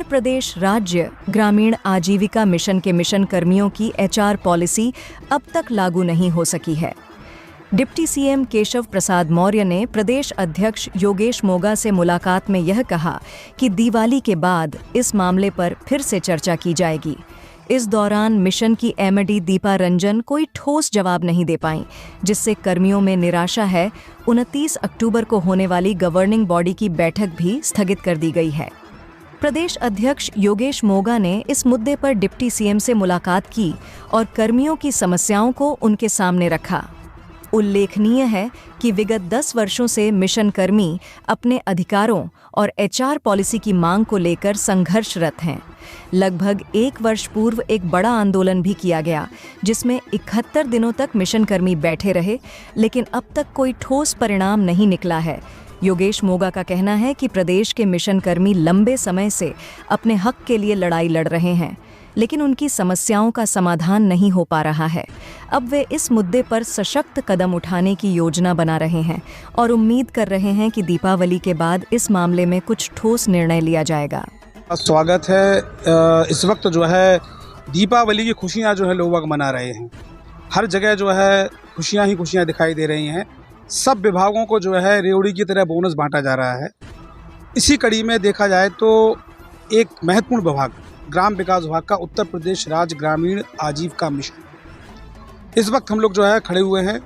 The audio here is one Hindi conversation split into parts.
प्रदेश राज्य ग्रामीण आजीविका मिशन के मिशन कर्मियों की एचआर पॉलिसी अब तक लागू नहीं हो सकी है। डिप्टी सीएम केशव प्रसाद मौर्य ने प्रदेश अध्यक्ष योगेश मोगा से मुलाकात में यह कहा कि दिवाली के बाद इस मामले पर फिर से चर्चा की जाएगी। इस दौरान मिशन की एमडी दीपा रंजन कोई ठोस जवाब नहीं दे पाईं, जिससे कर्मियों में निराशा है। 29 अक्टूबर को होने वाली गवर्निंग बॉडी की बैठक भी स्थगित कर दी गई है। प्रदेश अध्यक्ष योगेश मोगा ने इस मुद्दे पर डिप्टी सीएम से मुलाकात की और कर्मियों की समस्याओं को उनके सामने रखा। उल्लेखनीय है कि विगत 10 वर्षों से मिशन कर्मी अपने अधिकारों और एचआर पॉलिसी की मांग को लेकर संघर्षरत हैं। लगभग 1 वर्ष पूर्व एक बड़ा आंदोलन भी किया गया, जिसमें 71 दिनों तक मिशन कर्मी बैठे रहे, लेकिन अब तक कोई ठोस परिणाम नहीं निकला है। योगेश मोगा का कहना है कि प्रदेश के मिशन कर्मी लंबे समय से अपने हक के लिए लड़ाई लड़ रहे हैं, लेकिन उनकी समस्याओं का समाधान नहीं हो पा रहा है। अब वे इस मुद्दे पर सशक्त कदम उठाने की योजना बना रहे हैं और उम्मीद कर रहे हैं कि दीपावली के बाद इस मामले में कुछ ठोस निर्णय लिया जाएगा। स्वागत है। इस वक्त जो है दीपावली की खुशियां जो है लोग मना रहे हैं। हर जगह जो है खुशियां ही खुशियां दिखाई दे रही हैं। सब विभागों को जो है रेवड़ी की तरह बोनस बांटा जा रहा है। इसी कड़ी में देखा जाए तो एक महत्वपूर्ण विभाग ग्राम विकास विभाग का उत्तर प्रदेश राज्य ग्रामीण आजीविका मिशन, इस वक्त हम लोग जो है खड़े हुए हैं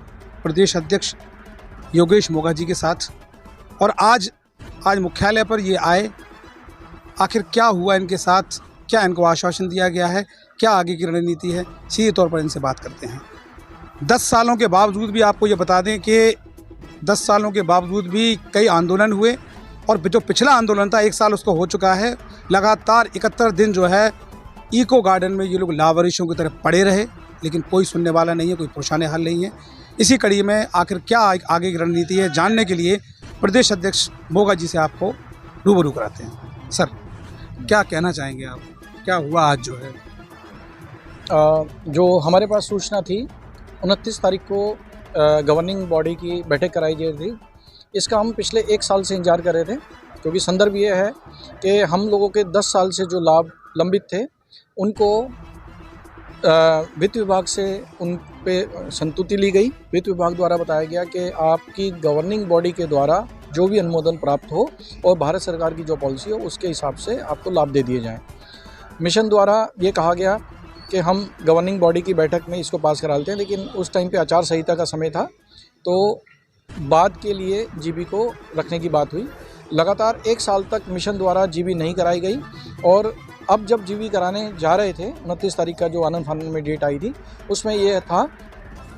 प्रदेश अध्यक्ष योगेश मोगा जी के साथ। और आज मुख्यालय पर ये आए, आखिर क्या हुआ इनके साथ, क्या इनको आश्वासन दिया गया है, क्या आगे की रणनीति है, सीधे तौर पर इनसे बात करते हैं। 10 सालों के बावजूद भी आपको ये बता दें कि 10 सालों के बावजूद भी कई आंदोलन हुए और जो पिछला आंदोलन था 1 साल उसको हो चुका है। लगातार 71 दिन जो है इको गार्डन में ये लोग लावारिशों की तरफ पड़े रहे, लेकिन कोई सुनने वाला नहीं है, कोई पुरसाने हल नहीं है। इसी कड़ी में आखिर क्या आगे की रणनीति है, जानने के लिए प्रदेश अध्यक्ष मोगा जी से आपको रूबरू कराते हैं। सर, क्या कहना चाहेंगे आप, क्या हुआ आज जो है? जो हमारे पास सूचना थी 29 तारीख को गवर्निंग बॉडी की बैठक कराई गई थी, इसका हम पिछले 1 साल से इंतजार कर रहे थे, क्योंकि संदर्भ ये है कि हम लोगों के 10 साल से जो लाभ लंबित थे उनको वित्त विभाग से उन पे संतुष्टि ली गई। वित्त विभाग द्वारा बताया गया कि आपकी गवर्निंग बॉडी के द्वारा जो भी अनुमोदन प्राप्त हो और भारत सरकार की जो पॉलिसी हो उसके हिसाब से आपको लाभ दे दिए जाएं। मिशन द्वारा ये कहा गया कि हम गवर्निंग बॉडी की बैठक में इसको पास करा लेते हैं, लेकिन उस टाइम पे आचार संहिता का समय था, तो बाद के लिए जीबी को रखने की बात हुई। लगातार 1 साल तक मिशन द्वारा जीबी नहीं कराई गई और अब जब जीबी कराने जा रहे थे 29 तारीख का जो आनंद फानन में डेट आई थी, उसमें यह था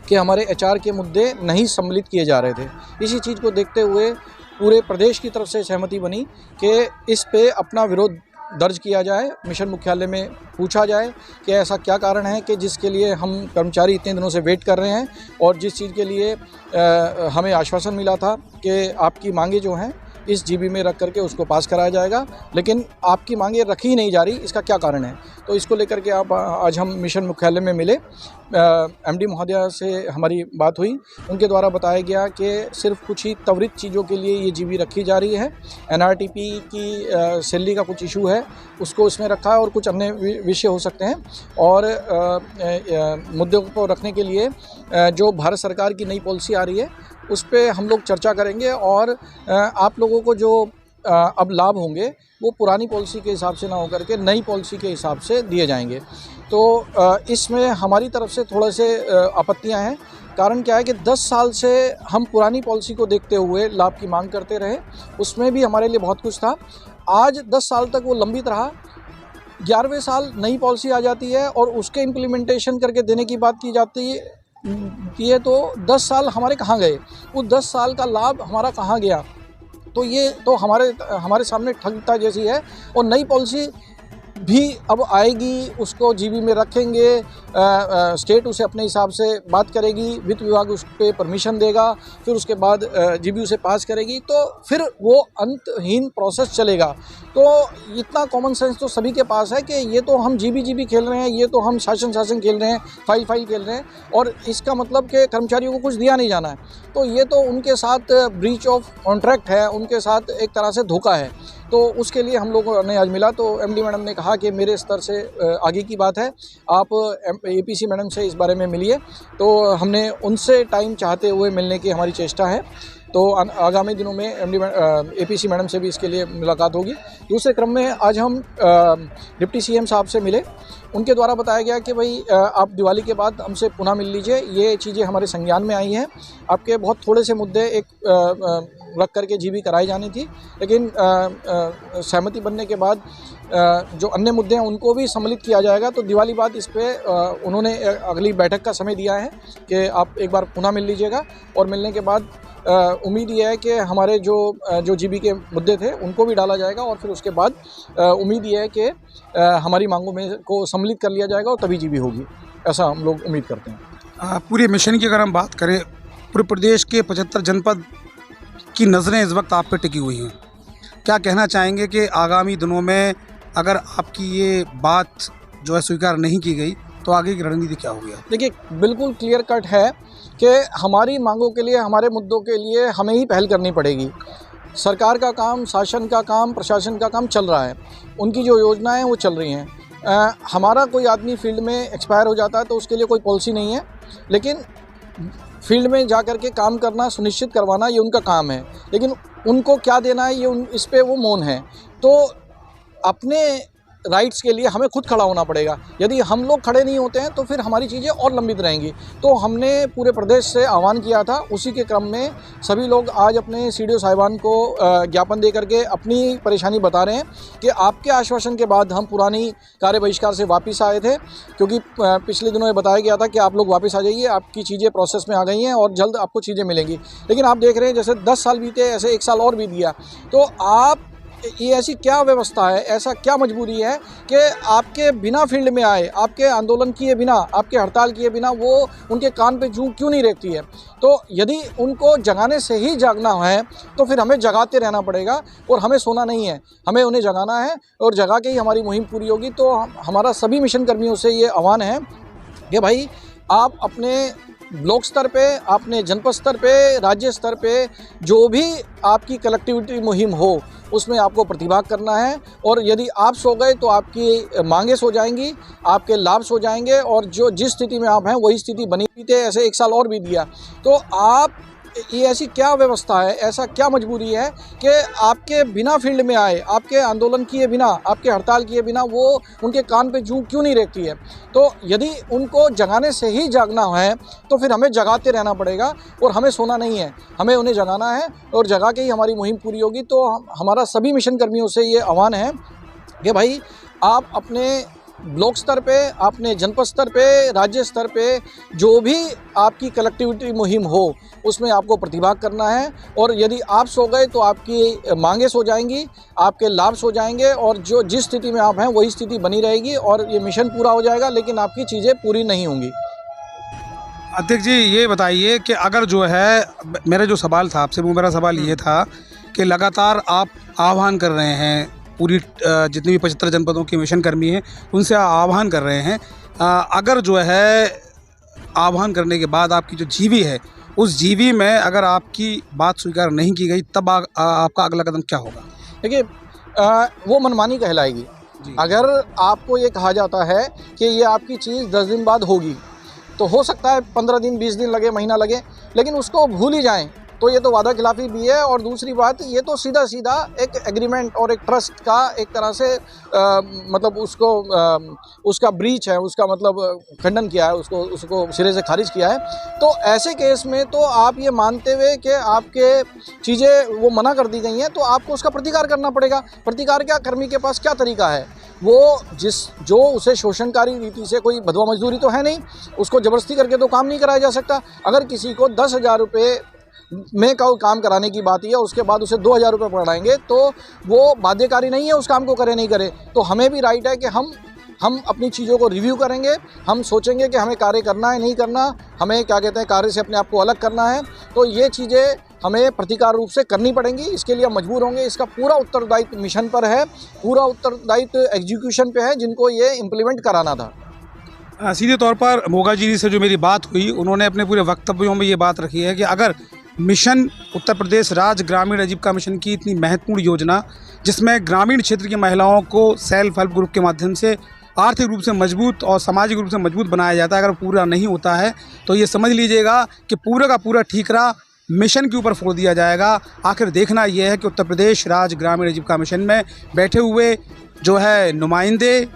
कि हमारे एचआर के मुद्दे नहीं सम्मिलित किए जा रहे थे। इसी चीज़ को देखते हुए पूरे प्रदेश की तरफ से सहमति बनी कि इस पे अपना विरोध दर्ज किया जाए, मिशन मुख्यालय में पूछा जाए कि ऐसा क्या कारण है कि जिसके लिए हम कर्मचारी इतने दिनों से वेट कर रहे हैं और जिस चीज़ के लिए हमें आश्वासन मिला था कि आपकी मांगे जो हैं इस जीबी में रख करके उसको पास कराया जाएगा, लेकिन आपकी मांगे रखी ही नहीं जा रही, इसका क्या कारण है। तो इसको लेकर के आज हम मिशन मुख्यालय में मिले। एमडी महोदया से हमारी बात हुई, उनके द्वारा बताया गया कि सिर्फ कुछ ही त्वरित चीज़ों के लिए ये जीबी रखी जा रही है। एनआरटीपी की सैलरी का कुछ इशू है, उसको इसमें रखा है और कुछ अन्य विषय हो सकते हैं। और मुद्दों को रखने के लिए जो भारत सरकार की नई पॉलिसी आ रही है उस पे हम लोग चर्चा करेंगे और आप लोगों को जो अब लाभ होंगे वो पुरानी पॉलिसी के हिसाब से ना होकर के नई पॉलिसी के हिसाब से दिए जाएंगे। तो इसमें हमारी तरफ से थोड़े से आपत्तियां हैं। कारण क्या है कि 10 साल से हम पुरानी पॉलिसी को देखते हुए लाभ की मांग करते रहे, उसमें भी हमारे लिए बहुत कुछ था। आज 10 साल तक वो लंबित रहा, 11वें साल नई पॉलिसी आ जाती है और उसके इम्प्लीमेंटेशन करके देने की बात की जाती है, तो 10 साल हमारे कहाँ गए, वो 10 साल का लाभ हमारा कहाँ गया। तो ये तो हमारे सामने ठगता जैसी है। और नई पॉलिसी भी अब आएगी, उसको जीबी में रखेंगे, स्टेट उसे अपने हिसाब से बात करेगी, वित्त विभाग उस पर परमिशन देगा, फिर उसके बाद जीबी उसे पास करेगी, तो फिर वो अंतहीन प्रोसेस चलेगा। तो इतना कॉमन सेंस तो सभी के पास है कि ये तो हम जीबी खेल रहे हैं, ये तो हम शासन खेल रहे हैं, फाइल खेल रहे हैं, और इसका मतलब कि कर्मचारियों को कुछ दिया नहीं जाना है। तो ये तो उनके साथ ब्रीच ऑफ कॉन्ट्रैक्ट है, उनके साथ एक तरह से धोखा है। तो उसके लिए हम लोगों ने आज मिला तो एमडी मैडम ने कहा कि मेरे स्तर से आगे की बात है, आप एपीसी मैडम से इस बारे में मिलिए। तो हमने उनसे टाइम चाहते हुए मिलने की हमारी चेष्टा है। तो आगामी दिनों में एपीसी मैडम से भी इसके लिए मुलाकात होगी। दूसरे क्रम में आज हम डिप्टी सीएम साहब से मिले। उनके द्वारा बताया गया कि भाई आप दिवाली के बाद हमसे पुनः मिल लीजिए, ये चीज़ें हमारे संज्ञान में आई हैं। आपके बहुत थोड़े से मुद्दे रख करके जीबी कराई जानी थी, लेकिन सहमति बनने के बाद जो अन्य मुद्दे हैं उनको भी सम्मिलित किया जाएगा। तो दिवाली बाद इस पे उन्होंने अगली बैठक का समय दिया है कि आप एक बार पुनः मिल लीजिएगा, और मिलने के बाद उम्मीद ये है कि हमारे जो जीबी के मुद्दे थे उनको भी डाला जाएगा, और फिर उसके बाद उम्मीद ये है कि हमारी मांगों में को सम्मिलित कर लिया जाएगा और तभी जीबी होगी, ऐसा हम लोग उम्मीद करते हैं। पूरे मिशन की अगर हम बात करें, पूरे प्रदेश के 75 जनपद की नज़रें इस वक्त आप पे टिकी हुई हैं। क्या कहना चाहेंगे कि आगामी दिनों में अगर आपकी ये बात जो है स्वीकार नहीं की गई तो आगे की रणनीति क्या होगी? देखिए, बिल्कुल क्लियर कट है कि हमारी मांगों के लिए, हमारे मुद्दों के लिए हमें ही पहल करनी पड़ेगी। सरकार का काम, शासन का काम, प्रशासन का काम चल रहा है, उनकी जो योजनाएं हैं वो चल रही हैं। हमारा कोई आदमी फील्ड में एक्सपायर हो जाता है तो उसके लिए कोई पॉलिसी नहीं है, लेकिन फील्ड में जा कर के काम करना, सुनिश्चित करवाना, ये उनका काम है। लेकिन उनको क्या देना है ये इस पे वो मौन है। तो अपने राइट्स के लिए हमें खुद खड़ा होना पड़ेगा। यदि हम लोग खड़े नहीं होते हैं तो फिर हमारी चीज़ें और लंबित रहेंगी। तो हमने पूरे प्रदेश से आह्वान किया था, उसी के क्रम में सभी लोग आज अपने सीडीओ साहिबान को ज्ञापन दे करके अपनी परेशानी बता रहे हैं कि आपके आश्वासन के बाद हम पुरानी कार्य बहिष्कार से वापस आए थे, क्योंकि पिछले दिनों ये बताया गया था कि आप लोग वापस आ जाइए, आपकी चीज़ें प्रोसेस में आ गई हैं और जल्द आपको चीज़ें मिलेंगी। लेकिन आप देख रहे हैं जैसे 10 साल बीते, ऐसे 1 साल और बीत गया। तो आप ये ऐसी क्या व्यवस्था है, ऐसा क्या मजबूरी है कि आपके बिना फील्ड में आए, आपके आंदोलन किए बिना, आपके हड़ताल किए बिना वो उनके कान पे जूं क्यों नहीं रेखती है? तो यदि उनको जगाने से ही जागना है तो फिर हमें जगाते रहना पड़ेगा और हमें सोना नहीं है, हमें उन्हें जगाना है और जगा के ही हमारी मुहिम पूरी होगी। तो हमारा सभी मिशन कर्मियों से ये आह्वान है कि भाई आप अपने ब्लॉक स्तर पे, अपने जनपद स्तर पे, राज्य स्तर पे जो भी आपकी कलेक्टिविटी मुहिम हो उसमें आपको प्रतिभाग करना है। और यदि आप सो गए तो आपकी मांगें सो जाएंगी, आपके लाभ सो जाएंगे, और जो जिस स्थिति में आप हैं वही स्थिति बनी हुई थी, ऐसे 1 साल और बीत गया। तो आप ये ऐसी क्या व्यवस्था है, ऐसा क्या मजबूरी है कि आपके बिना फील्ड में आए, आपके आंदोलन किए बिना, आपके हड़ताल किए बिना वो उनके कान पे जूं क्यों नहीं रेखती है? तो यदि उनको जगाने से ही जागना है तो फिर हमें जगाते रहना पड़ेगा और हमें सोना नहीं है, हमें उन्हें जगाना है और जगा के ही हमारी मुहिम पूरी होगी। तो हमारा सभी मिशन कर्मियों से ये आह्वान है कि भाई आप अपने ब्लॉक स्तर पे, अपने जनपद स्तर पे, राज्य स्तर पे जो भी आपकी कलेक्टिविटी मुहिम हो उसमें आपको प्रतिभाग करना है। और यदि आप सो गए तो आपकी मांगें सो जाएंगी, आपके लाभ सो जाएंगे, और जो जिस स्थिति में आप हैं वही स्थिति बनी रहेगी और ये मिशन पूरा हो जाएगा, लेकिन आपकी चीज़ें पूरी नहीं होंगी। अध्यक्ष जी, ये बताइए कि अगर जो है, मेरा जो सवाल था आपसे, वो मेरा सवाल ये था कि लगातार आप आह्वान कर रहे हैं, पूरी जितनी भी 75 जनपदों के मिशन कर्मी हैं उनसे आह्वान कर रहे हैं, अगर जो है आह्वान करने के बाद आपकी जो जीवी है उस जीवी में अगर आपकी बात स्वीकार नहीं की गई तब आपका अगला कदम क्या होगा? देखिए, वो मनमानी कहलाएगी। अगर आपको ये कहा जाता है कि ये आपकी चीज़ 10 दिन बाद होगी, तो हो सकता है 15 दिन, 20 दिन लगे, महीना लगे, लेकिन उसको भूल ही जाएं तो ये तो वादा खिलाफी भी है। और दूसरी बात, ये तो सीधा सीधा एक एग्रीमेंट और एक ट्रस्ट का एक तरह से मतलब उसका ब्रीच है, उसका मतलब खंडन किया है, उसको सिरे से खारिज किया है। तो ऐसे केस में तो आप ये मानते हुए कि आपके चीज़ें वो मना कर दी गई हैं, तो आपको उसका प्रतिकार करना पड़ेगा। प्रतिकार क्या, कर्मी के पास क्या तरीका है? वो जो उसे शोषणकारी रीति से, कोई बदवा मजदूरी तो है नहीं, उसको ज़बरदस्ती करके तो काम नहीं कराया जा सकता। अगर किसी को 10,000 रुपये में काम कराने की बात है और उसके बाद उसे 2,000 रुपये पकड़ाएंगे तो वो बाध्यकारी नहीं है उस काम को करे नहीं करे। तो हमें भी राइट है कि हम अपनी चीज़ों को रिव्यू करेंगे, हम सोचेंगे कि हमें कार्य करना है नहीं करना, हमें क्या कहते हैं कार्य से अपने आप को अलग करना है। तो ये चीज़ें हमें प्रतिकार रूप से करनी पड़ेंगी, इसके लिए हम मजबूर होंगे। इसका पूरा उत्तरदायित्व मिशन पर है, पूरा उत्तरदायित्व एग्जीक्यूशन पे है, जिनको ये इम्प्लीमेंट कराना था। सीधे तौर पर मोगा जी से जो मेरी बात हुई, उन्होंने अपने पूरे वक्तव्यों में ये बात रखी है कि अगर मिशन उत्तर प्रदेश राज्य ग्रामीण आजीविका मिशन की इतनी महत्वपूर्ण योजना, जिसमें ग्रामीण क्षेत्र की महिलाओं को सेल्फ हेल्प ग्रुप के माध्यम से आर्थिक रूप से मजबूत और सामाजिक रूप से मजबूत बनाया जाता है। अगर पूरा नहीं होता है तो ये समझ लीजिएगा कि पूरा का पूरा ठीकरा मिशन के ऊपर फोड़ दिया जाएगा। आखिर देखना यह है कि उत्तर प्रदेश राज्य ग्रामीण आजीविका मिशन में बैठे हुए जो है नुमाइंदे,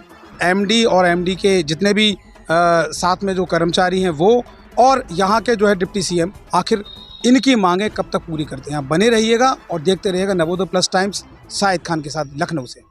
एमडी और एमडी के जितने भी साथ में जो कर्मचारी हैं वो, और यहाँ के जो है डिप्टी सीएम, आखिर इनकी मांगें कब तक पूरी करते हैं। आप बने रहिएगा और देखते रहिएगा नवोदय प्लस टाइम्स। शाहिद खान के साथ, लखनऊ से।